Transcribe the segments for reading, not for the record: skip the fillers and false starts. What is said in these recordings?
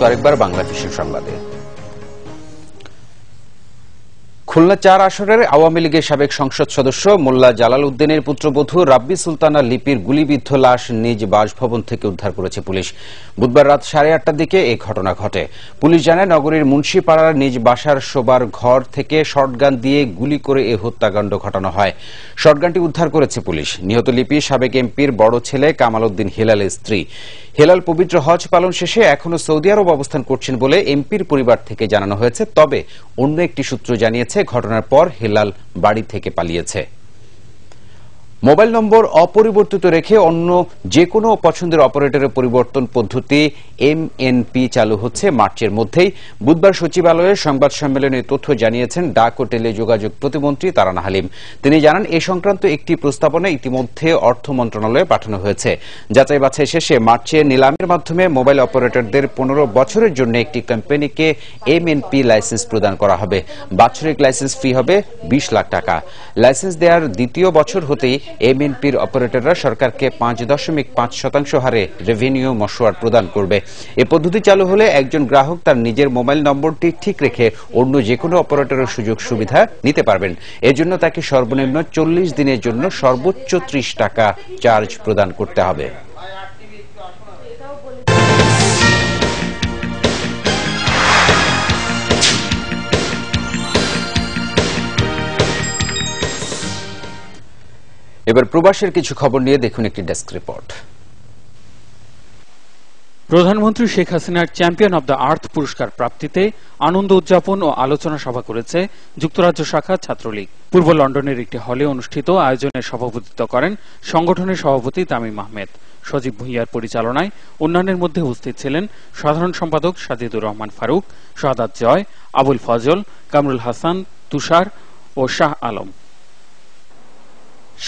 আরেকবার বাংলা ভিশন সংবাদে। খুলনা ৪ আসনের আওয়ামী লীগের সাবেক সংসদ সদস্য মোল্লা জালাল উদ্দিনের পুত্রবধূ রাব্বি সুলতানা লিপির গুলিবিদ্ধ লাশ নিজ বাসভবন থেকে উদ্ধার করেছে পুলিশ। বুধবার রাত 8:30টার দিকে এই ঘটনা ঘটে। পুলিশ জানায়, নগরীর মুন্সিপাড়ার নিজ বাসার শোবার ঘর থেকে শর্টগান দিয়ে গুলি করে এই হত্যাকাণ্ড ঘটানো হয়। শর্টগানটি উদ্ধার করেছে পুলিশ। নিহত লিপি সাবেক এমপির বড় ছেলে কামাল উদ্দিন হেলালের স্ত্রী। হেলাল পবিত্র হজ পালন শেষে এখনো সৌদি আরব অবস্থান করছেন বলে এমপির পরিবার থেকে জানানো হয়েছে। তবে অন্য একটি সূত্র জানিয়েছে, ঘটনার পর হেলাল বাড়ি থেকে পালিয়েছে। মোবাইল নম্বর অপরিবর্তিত রেখে অন্য যে কোনো পছন্দের অপারেটরের পরিবর্তন পদ্ধতি এমএনপি চালু হচ্ছে মার্চের মধ্যেই। বুধবার সচিবালয়ে সংবাদ সম্মেলনে তথ্য জানিয়েছেন ডাক ও টেলিযোগাযোগ প্রতিমন্ত্রী তারানা হালিম। তিনি জানান, এ সংক্রান্ত একটি প্রস্তাবনা ইতিমধ্যে অর্থ মন্ত্রণালয়ে পাঠানো হয়েছে। যাচাই বাছাই শেষে মার্চে নিলামের মাধ্যমে মোবাইল অপারেটরদের 15 বছরের জন্য একটি কোম্পানিকে এমএনপি লাইসেন্স প্রদান করা হবে। বাৎসরিক লাইসেন্স ফি হবে 20 লাখ টাকা। লাইসেন্স দেওয়ার দ্বিতীয় বছর হতেই এমএনপির অপারেটররা সরকারকে 5.5% হারে রেভিনিউ মশওয়ার প্রদান করবে। এ পদ্ধতি চালু হলে একজন গ্রাহক তার নিজের মোবাইল নম্বরটি ঠিক রেখে অন্য যে কোনো অপারেটরের সুযোগ সুবিধা নিতে পারবেন। এজন্য তাকে সর্বনিম্ন 40 দিনের জন্য সর্বোচ্চ 30 টাকা চার্জ প্রদান করতে হবে। এবার প্রবাসের কিছু খবর নিয়ে দেখুন একটি ডেস্ক রিপোর্ট। প্রধানমন্ত্রী শেখ হাসিনার চ্যাম্পিয়ন অব দ্য আর্থ পুরস্কার প্রাপ্তিতে আনন্দ উদযাপন ও আলোচনা সভা করেছে যুক্তরাজ্য শাখা ছাত্রলীগ। পূর্ব লন্ডনের একটি হলে অনুষ্ঠিত আয়োজনে সভাপতিত্ব করেন সংগঠনের সভাপতি তামিম আহমেদ। সজীব ভুঁইয়ার পরিচালনায় অন্যান্যের মধ্যে উপস্থিত ছিলেন সাধারণ সম্পাদক সাজিদুর রহমান ফারুক, শাহাদাত জয়, আবুল ফজল, কামরুল হাসান, তুষার ও শাহ আলম।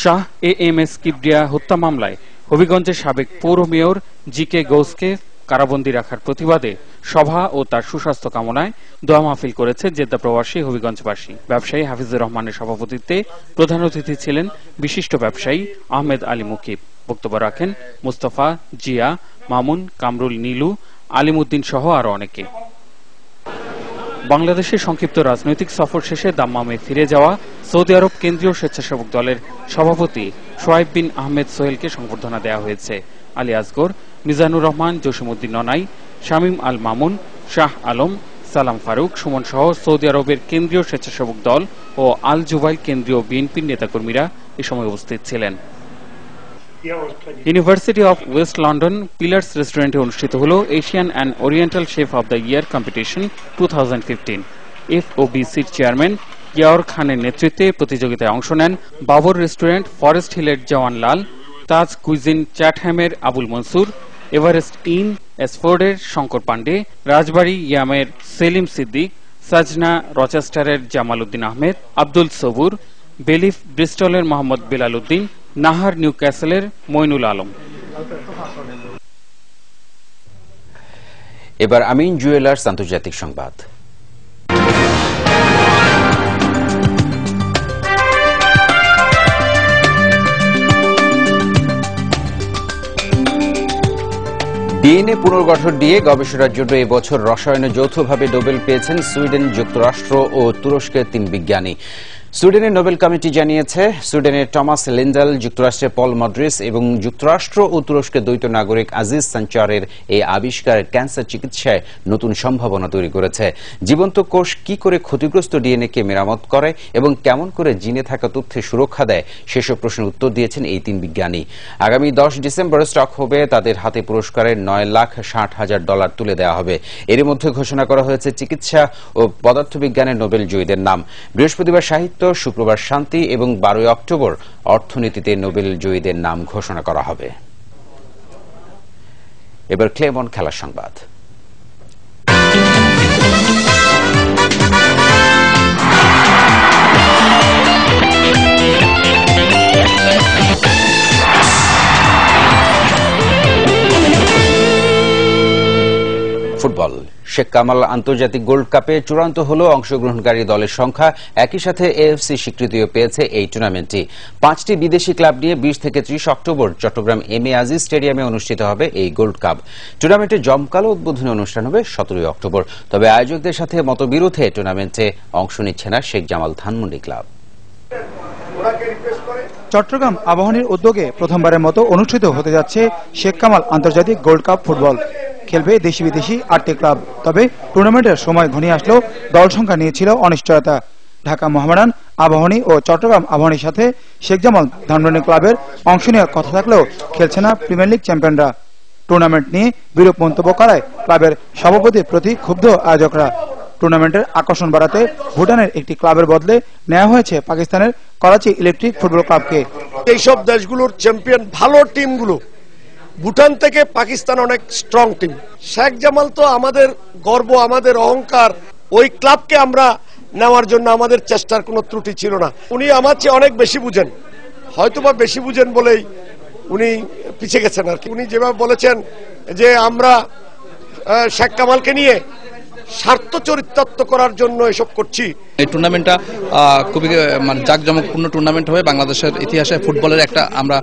শাহ এএমএস কিবরিয়া হত্যা মামলায় হবিগঞ্জের সাবেক পৌর মেয়র জিকে গৌসকে কারাবন্দী রাখার প্রতিবাদে সভা ও তার সুস্বাস্থ্য কামনায় দোয়া মাহফিল করেছে জেদ্দা প্রবাসী হবিগঞ্জবাসী। ব্যবসায়ী হাফিজুর রহমানের সভাপতিত্বে প্রধান অতিথি ছিলেন বিশিষ্ট ব্যবসায়ী আহমেদ আলী মুকিব। বক্তব্য রাখেন মুস্তফা, জিয়া, মামুন, কামরুল, নীলু, আলিমউদ্দিন সহ আরো অনেকে। বাংলাদেশের সংক্ষিপ্ত রাজনৈতিক সফর শেষে দাম্মামে ফিরে যাওয়া সৌদি আরব কেন্দ্রীয় স্বেচ্ছাসেবক দলের সভাপতি শোয়েব বিন আহমেদ সোহেলকে সংবর্ধনা দেওয়া হয়েছে। আলী আসগর, মিজানুর রহমান, জসিমউদ্দিন ননাই, শামীম আল মামুন, শাহ আলম, সালাম ফারুক, সুমন সহ সৌদি আরবের কেন্দ্রীয় স্বেচ্ছাসেবক দল ও আল জুবাইল কেন্দ্রীয় বিএনপির নেতাকর্মীরা এ সময় উপস্থিত ছিলেন। University of west London Pillars রেস্টুরেন্টে অনুষ্ঠিত হল Asian and oriental chef of the year competition 2015। এফওবিসির চেয়ারম্যান ইয়ার খানের নেতৃত্বে প্রতিযোগিতায় অংশ নেন বাবর রেস্টুরেন্ট, ফরেস্ট হিলের জওয়ান লাল, তাজ কুইজিন চ্যাটহ্যামের আবুল মনসুর, এভারেস্ট ইন এসফোর্ডের শঙ্কর পান্ডে, রাজবাড়ী ইয়ামের সেলিম সিদ্দিক, সাজনা রচেস্টারের জামাল উদ্দিন আহমেদ, আব্দুল সবুর, বেলিফ ব্রিস্টলের মোহাম্মদ বেলাল উদ্দিন, নাহার নিউ ক্যাসেলের মইনুল আলম। এবার আমিন জুয়েলার্স আন্তর্জাতিক সংবাদ। ডিএনএ পুনর্গঠন নিয়ে গবেষণার জন্য এবছর রসায়নে যৌথভাবে নোবেল পেয়েছেন সুইডেন, যুক্তরাষ্ট্র ও তুরস্কের 3 বিজ্ঞানী। সুইডেনের নোবেল কমিটি জানিয়েছে, সুইডেনের টমাস লিন্ডাল, যুক্তরাষ্ট্রের পল মডরিস এবং যুক্তরাষ্ট্র ও তুরস্কের দ্বৈত নাগরিক আজিজ সাঞ্চারের এই আবিষ্কার ক্যান্সার চিকিৎসায় নতুন সম্ভাবনা তৈরি করেছে। জীবন্ত কোষ কি করে ক্ষতিগ্রস্ত ডিএনএকে মেরামত করে এবং কেমন করে জিনে থাকা তথ্যে সুরক্ষা দেয়, সেসব প্রশ্নের উত্তর দিয়েছেন এই 3 বিজ্ঞানী। আগামী 10 ডিসেম্বর স্টকহোমে তাদের হাতে পুরস্কারের $9,60,000 তুলে দেওয়া হবে। এর মধ্যে ঘোষণা করা হয়েছে চিকিৎসা ও পদার্থবিজ্ঞানের নোবেল জয়ীদের নাম। বৃহস্পতিবার সাহিত্য, শুক্রবার শান্তি এবং 12 অক্টোবর অর্থনীতিতে নোবেল জয়ীদের নাম ঘোষণা করা হবে। এবার ক্লেমন খেলার সংবাদ। ফুটবল। ফুটবল। শেখ কামাল আন্তর্জাতিক গোল্ড কাপে চূড়ান্ত হল অংশগ্রহণকারী দলের সংখ্যা। একই সাথে এএফসি স্বীকৃতিও পেয়েছে এই টুর্নামেন্টটি। 5টি বিদেশি ক্লাব নিয়ে 20 থেকে 30 October Chittagong M A Aziz স্টেডিয়ামে অনুষ্ঠিত হবে এই গোল্ড কাপ। টুর্নামেন্টের জমকালো উদ্বোধনী অনুষ্ঠান হবে 17 অক্টোবর। তবে আয়োজকদের সাথে মতবিরোধে টুর্নামেন্টে অংশ নিচ্ছে না শেখ জামাল ধানমন্ডি ক্লাব। চট্টগ্রাম আবাহনীর উদ্যোগে প্রথমবারের মতো অনুষ্ঠিত হতে যাচ্ছে শেখ কামাল আন্তর্জাতিক গোল্ড কাপ ফুটবল। খেলবে দেশি বিদেশি 8টি ক্লাব। তবে টুর্নামেন্টের সময় ঘনিয়ে আসলেও দল সংখ্যা নিয়েছিল অনিশ্চয়তা। ঢাকা মোহামেডান, আবাহনী ও চট্টগ্রাম আবাহনীর সাথে শেখ জামাল ধানমন্ডি ক্লাবের অংশ নেওয়ার কথা থাকলেও খেলছে না প্রিমিয়ার লিগ চ্যাম্পিয়নরা। টুর্নামেন্ট নিয়ে বিরূপ মন্তব্য করায় ক্লাবের সভাপতির প্রতি ক্ষুব্ধ আয়োজকরা। টুর্নামেন্টের আকর্ষণ বাড়াতে ভুটানের একটি ক্লাবের বদলে নেওয়া হয়েছে পাকিস্তানের করাচি ইলেকট্রিক ফুটবল ক্লাবকে। এইসব দেশগুলোর চ্যাম্পিয়ন ভালো টিমগুলো, ভুটান থেকে পাকিস্তান অনেক স্ট্রং টিম। শেখ জামাল তো আমাদের গর্ব, আমাদের অহংকার। ওই ক্লাবকে আমরা নেওয়ার জন্য আমাদের চেষ্টার কোনো ত্রুটি ছিল না। উনি আমার চেয়ে অনেক বেশি বুঝেন, হয়তোবা বেশি বুঝেন বলেই উনি পিছিয়ে গেছেন আর কি। উনি যেভাবে বলেছেন যে আমরা শেখ কামালকে নিয়ে স্বার্থ চরিতার্থ করার জন্য এসব করছি। এই টুর্নামেন্টটা খুবই জাঁকজমকপূর্ণ টুর্নামেন্ট হবে। বাংলাদেশের ইতিহাসে ফুটবলের একটা আমরা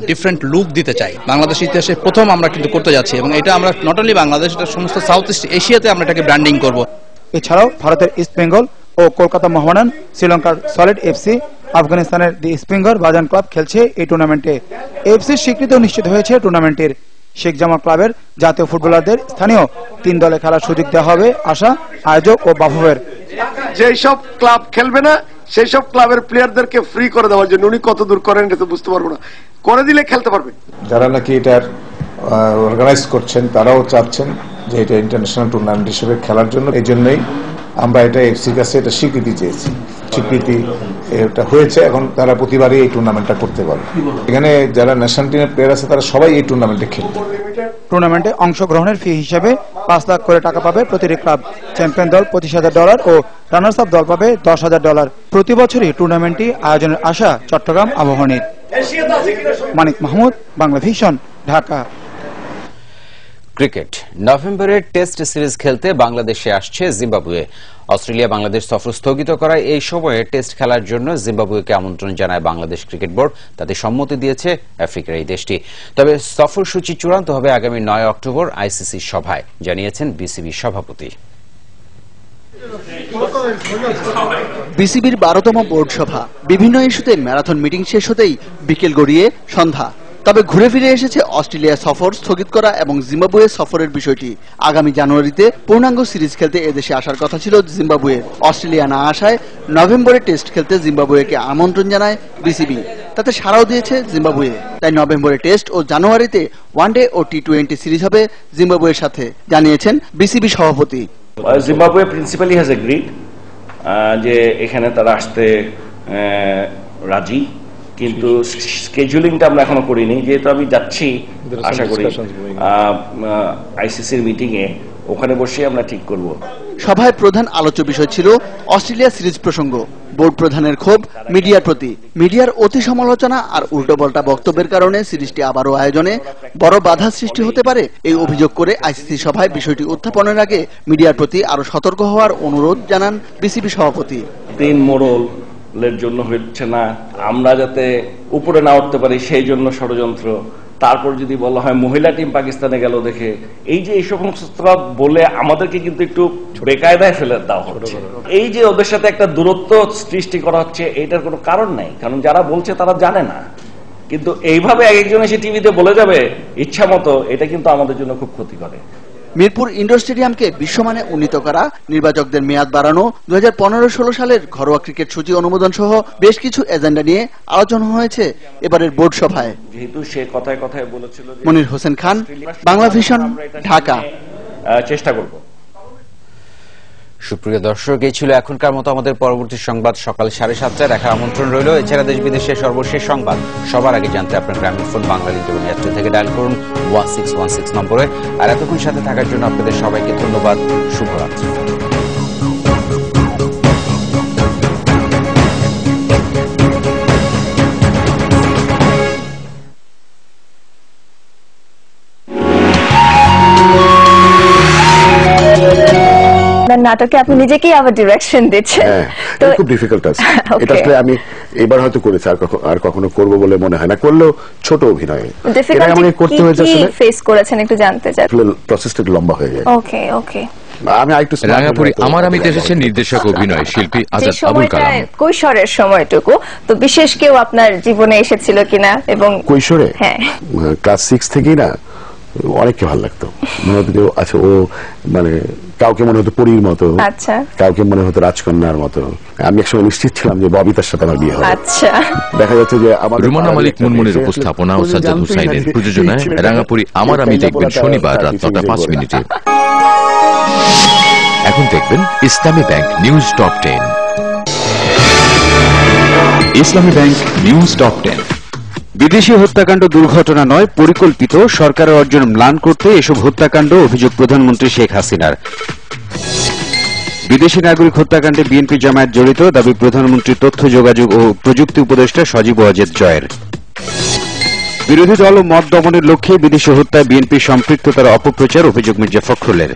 ডিফারেন্ট লুক দিতে চাই। বাংলাদেশের ইতিহাসে প্রথম আমরা কিন্তু করতে যাচ্ছি এবং এটা আমরা নট অনলি বাংলাদেশ, এটা সমস্ত সাউথ ইস্ট এশিয়াতে আমরা এটাকে ব্র্যান্ডিং করব। এছাড়াও ভারতের ইস্ট বেঙ্গল ও কলকাতা মোহামেডান, শ্রীলঙ্কার সলিড এফসি, আফগানিস্তানের দি স্প্রিঙ্গার বাজান ক্লাব খেলছে এই টুর্নামেন্টে। এফসির স্বীকৃতিও নিশ্চিত হয়েছে টুর্নামেন্টের। শেখ জামাল ক্লাবের জাতীয় ফুটবলারদের স্থানীয় 3 দলে খেলার সুযোগ দেওয়া হবে আশা আয়োজক ও বাফুফের। যেই সব ক্লাব খেলবে না সেই সব ক্লাবের প্লেয়ারদেরকে ফ্রি করে দেওয়ার জন্য। উনি কত দূর করেন এটা তো বুঝতে পারবো না, করে দিলে খেলতে পারবে। যারা নাকি এটার অর্গানাইজ করছেন তারাও চাচ্ছেন যে এটা ইন্টারন্যাশনাল টুর্নামেন্ট হিসেবে খেলার জন্য। এই জন্যই আমরা এটা এফসির কাছে এটা স্বীকৃতি চেয়েছি। স্বীকৃতি এটা হয়েছে, এখন তারা প্রতিবারই এই টুর্নামেন্টটা করতে পারবে। এখানে যারা ন্যাশনাল টিমের প্লেয়ার আছে তারা সবাই এই টুর্নামেন্টে খেলবে। টুর্নামেন্টে অংশগ্রহণের ফি হিসেবে 5 লাখ করে টাকা পাবে প্রতিটি ক্লাব। চ্যাম্পিয়ন দল $25,000 ও রানার্স আপ দল পাবে $10,000। প্রতি বছরই টুর্নামেন্টটি আয়োজনের আশা চট্টগ্রাম আবাহনীর। মানিক মাহমুদ, বাংলা ভিশন, ঢাকা। ক্রিকেট। নভেম্বরের টেস্ট সিরিজ খেলতে বাংলাদেশে আসছে জিম্বাবুয়ে। অস্ট্রেলিয়া বাংলাদেশ সফর স্থগিত করায় এই সময়ে টেস্ট খেলার জন্য জিম্বাবুয়েকে আমন্ত্রণ জানায় বাংলাদেশ ক্রিকেট বোর্ড। তাতে সম্মতি দিয়েছে আফ্রিকার এই দেশটি। তবে সফরসূচি চূড়ান্ত হবে আগামী 9 অক্টোবর আইসিসি সভায়, জানিয়েছেন বিসিবি সভাপতি। বিসিবির 12তম বোর্ড সভা। বিভিন্ন ইস্যুতে ম্যারাথন মিটিং শেষ হতেই বিকেল গড়িয়ে সন্ধ্যা। তবে ঘুরে ফিরে এসেছে অস্ট্রেলিয়া সফর স্থগিত করা এবং জিম্বাবুয়ে সফরের বিষয়টি। আগামী জানুয়ারিতে পূর্ণাঙ্গ সিরিজ খেলতে এদেশে আসার কথা ছিল জিম্বাবুয়ের। অস্ট্রেলিয়া না আসায় নভেম্বরে টেস্ট খেলতে জিম্বাবুয়েকে আমন্ত্রণ জানায় বিসিবি। তাতে সাড়াও দিয়েছে জিম্বাবুয়ে। তাই নভেম্বরে টেস্ট ও জানুয়ারিতে ওয়ানডে ও টি20 সিরিজ হবে জিম্বাবুয়ের সাথে, জানিয়েছেন বিসিবি সভাপতি। জিম্বাবুয়ে প্রিন্সিপালি হ্যাজ এগ্রিড যে এখানে তারা আসতে রাজি, কিন্তু স্কেজুলিংটা আমরা এখনো করিনি। যেহেতু আমি যাচ্ছি, আশা করি আইসিসির মিটিং এ ওখানে বসে আমরা ঠিক করব। সভায় প্রধান আলোচ্য বিষয় ছিল অস্ট্রেলিয়া সিরিজ প্রসঙ্গ। বোর্ড প্রধানের ক্ষোভ মিডিয়ার প্রতি। মিডিয়ার অতি সমালোচনা আর উল্টোপাল্টা বক্তব্যের কারণে সিরিজটি আবারও আয়োজনে বড় বাধা সৃষ্টি হতে পারে এই অভিযোগ করে আইসিসি সভায় বিষয়টি উত্থাপনের আগে মিডিয়ার প্রতি আরো সতর্ক হওয়ার অনুরোধ জানান বিসিবি সভাপতি। 3 মোড়লের জন্য হচ্ছে না, আমরা যাতে উপরে না উঠতে পারি সেই জন্য ষড়যন্ত্র। তারপর যদি বলা হয় মহিলা টিম পাকিস্তানে গেল দেখে, এই যে এই সমস্ত বলে আমাদেরকে কিন্তু একটু বেকায়দায় ফেলে দেওয়া হচ্ছে। এই যে ওদের সাথে একটা দূরত্ব সৃষ্টি করা হচ্ছে, এটার কোনো কারণ নাই। কারণ যারা বলছে তারা জানে না, কিন্তু এইভাবে একজন এসে টিভিতে বলে যাবে ইচ্ছা মতো, এটা কিন্তু আমাদের জন্য খুব ক্ষতি করে। মিরপুর ইনডোর স্টেডিয়ামকে বিশ্বমানে উন্নীত করা, নির্বাচকদের মেয়াদ বাড়ানো, 2015-16 সালের ঘরোয়া ক্রিকেট সূচি অনুমোদন সহ বেশ কিছু এজেন্ডা নিয়ে আলোচনা হয়েছে এবারের বোর্ড সভায়। যেহেতু সে কথায় কথায় বলেছিল, মনির হোসেন খান, বাংলা ভিশন, ঢাকা। চেষ্টা করব। সুপ্রিয় দর্শক, এই ছিল এখনকার মতো আমাদের পরবর্তী সংবাদ সকাল 7:30টায় দেখার আমন্ত্রণ রইল। এছাড়া দেশ বিদেশের সর্বশেষ সংবাদ সবার আগে জানতে আপনার গ্রামীণ ফোন বাংলা লিঙ্ক এবং এয়ারটেল থেকে ডায়াল করুন 1616 নম্বরে। আর এতক্ষণ সাথে থাকার জন্য আপনাদের সবাইকে ধন্যবাদ। শুভরাত্রি। নাটকে আপনি নিজেকেই আবার ডিরেকশন দিচ্ছেন, তো খুব ডিফিকাল্ট আছে এটা। আসলে আমি এবার হয়তো করেছি, আর কখনো করব বলে মনে হয় না, করলেও ছোট অভিনয়। এটা আমাকে করতে হয়েছে, আসলে ফেস করেছেন একটু জানতে চাই। প্রসেসটা লম্বা হয়ে যায়। ওকে ওকে। আমি আরেকটু রাঙাপুরি আমার আমিতে এসেছেন নির্দেশক অভিনয় শিল্পী আজাদ আবুল কালাম। কৈশোরের সময়টুকু তো বিশেষ কেউ আপনার জীবনে এসেছিল কিনা? এবং কৈশোরে হ্যাঁ ক্লাস 6 থেকেই না অনেককে ভালো লাগতো, মনে হতো আচ্ছা ও মানে কাউকে মনে হতো পরীর মতো, আচ্ছা কাউকে মনে হতো রাজকন্যার মতো। আমি একসময় নিশ্চিত ছিলাম যে ববিতার সাথে আমার বিয়ে হবে। আচ্ছা দেখা যাচ্ছে যে আমার রুমানা মালিক মুনমুনের উপস্থাপনা ও সাজ্জাদ হুসাইনের প্রযোজনায় রাঙাপুরি আমার আমি দেখবেন শনিবার রাত 9:05। এখন দেখবেন ইসলামী ব্যাংক নিউজ টপ 10। ইসলামী ব্যাংক নিউজ টপ 10। বিদেশি হত্যাকাণ্ড দুর্ঘটনা নয়, পরিকল্পিত, সরকারের অর্জন ম্লান করতে এসব হত্যাকাণ্ড অভিযোগ প্রধানমন্ত্রী শেখ হাসিনার। বিদেশি নাগরিক হত্যাকাণ্ডে বিএনপি জামায়াত জড়িত দাবি প্রধানমন্ত্রী তথ্য যোগাযোগ ও প্রযুক্তি উপদেষ্টা সজীব ওয়াজেদ জয়ের। বিরোধী দল ও মত দমনের লক্ষ্যে বিদেশি হত্যায় বিএনপি সম্পৃক্ততার অপপ্রচার অভিযোগ মির্জা ফখরুলের।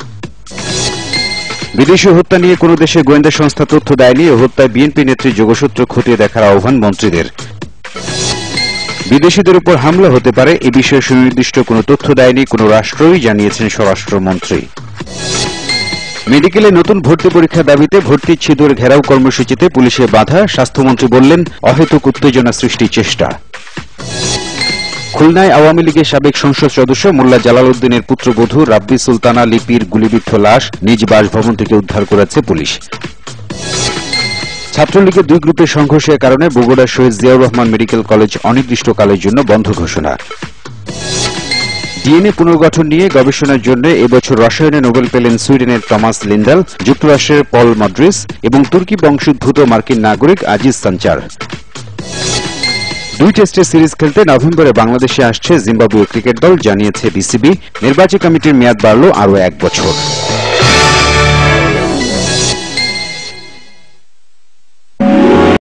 বিদেশি হত্যা নিয়ে কোন দেশের গোয়েন্দা সংস্থা তথ্য দেয়নি, এ হত্যায় বিএনপি নেত্রী যোগসূত্র খতিয়ে দেখার আহ্বান মন্ত্রীদের। বিদেশিদের উপর হামলা হতে পারে এ বিষয়ে সুনির্দিষ্ট কোনো তথ্য দেয়নি কোনো রাষ্ট্রই, জানিয়েছেন স্বরাষ্ট্রমন্ত্রী। মেডিকেলে নতুন ভর্তি পরীক্ষা দাবিতে ভর্তি ছিদর ঘেরাও কর্মসূচিতে পুলিশের বাধা, স্বাস্থ্যমন্ত্রী বললেন অহেতুক উত্তেজনা সৃষ্টির চেষ্টা। খুলনায় আওয়ামী লীগের সাবেক সংসদ সদস্য মোল্লা জালাল উদ্দিনের পুত্রবধূ রাব্বি সুলতানা লিপির গুলিবিদ্ধ লাশ নিজ বাসভবন থেকে উদ্ধার করেছে পুলিশ। ছাত্রলীগের দুই গ্রুপের সংঘর্ষের কারণে বগুড়া শহীদ জিয়াউর রহমান মেডিকেল কলেজ অনির্দিষ্টকালের জন্য বন্ধ ঘোষণা। ডিএনএ পুনর্গঠন নিয়ে গবেষণার জন্য এবছর রসায়নে নোবেল পেলেন সুইডেনের টমাস লিন্ডাল, যুক্তরাষ্ট্রের পল মডরিস এবং তুর্কি বংশোদ্ভূত মার্কিন নাগরিক আজিজ সাঞ্চার। 2 টেস্টের সিরিজ খেলতে নভেম্বরে বাংলাদেশে আসছে জিম্বাবুয়ে ক্রিকেট দল, জানিয়েছে বিসিবি। নির্বাচী কমিটির মেয়াদ বাড়ল আরও 1 বছর।